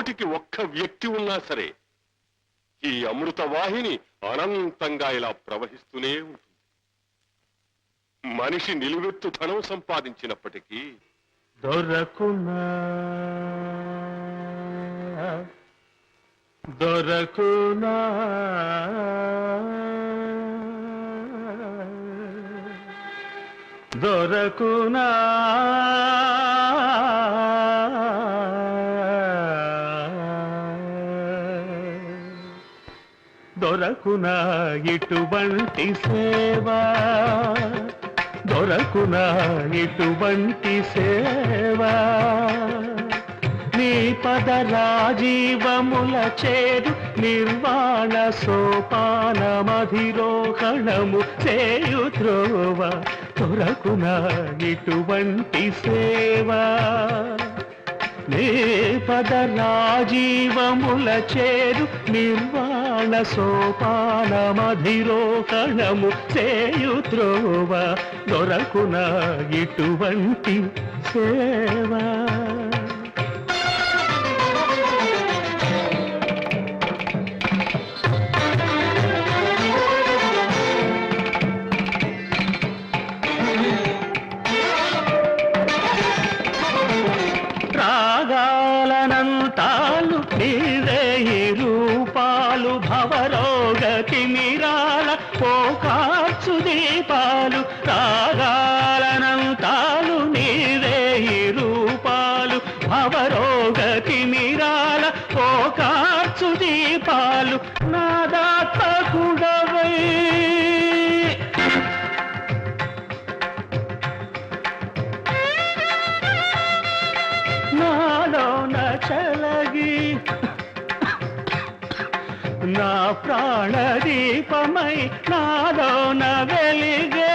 కోటికి ఒక్క వ్యక్తి ఉన్నా సరే ఈ అమృత వాహిని అనంతంగా ఇలా ప్రవహిస్తూనే ఉంటుంది. మనిషి నిలువెత్తు ధనం సంపాదించినప్పటికీ దొరకునా దొరకునా దొరకునా దొరకునా ఇటువంటి సేవా దొరకునా ఇటువంటి సేవా నీ పద రాజీవముల చేరు నిర్వాణ సోపానమధిరోహణము చేయుత్రోవ దొరకునా ఇటువంటి సేవా నీ పద రాజీవముల చేరు నిర్వాణ సోపానమధిరోహణము చేయుత్రోవ దొరకునా ఇటువంటి సేవా రాగాలనంతాలు నీవే రూపాలు భవరోగ తిమిరాల పోకార్చు దీపాలు రాగాలనంతాలు నీవే రూపాలు భవరోగ తిమిరాల పోకార్చు దీపాలు నాదాత్మకుడవై నాలోన చలగి నా ప్రాణదీపమై నాలోన వెలిగే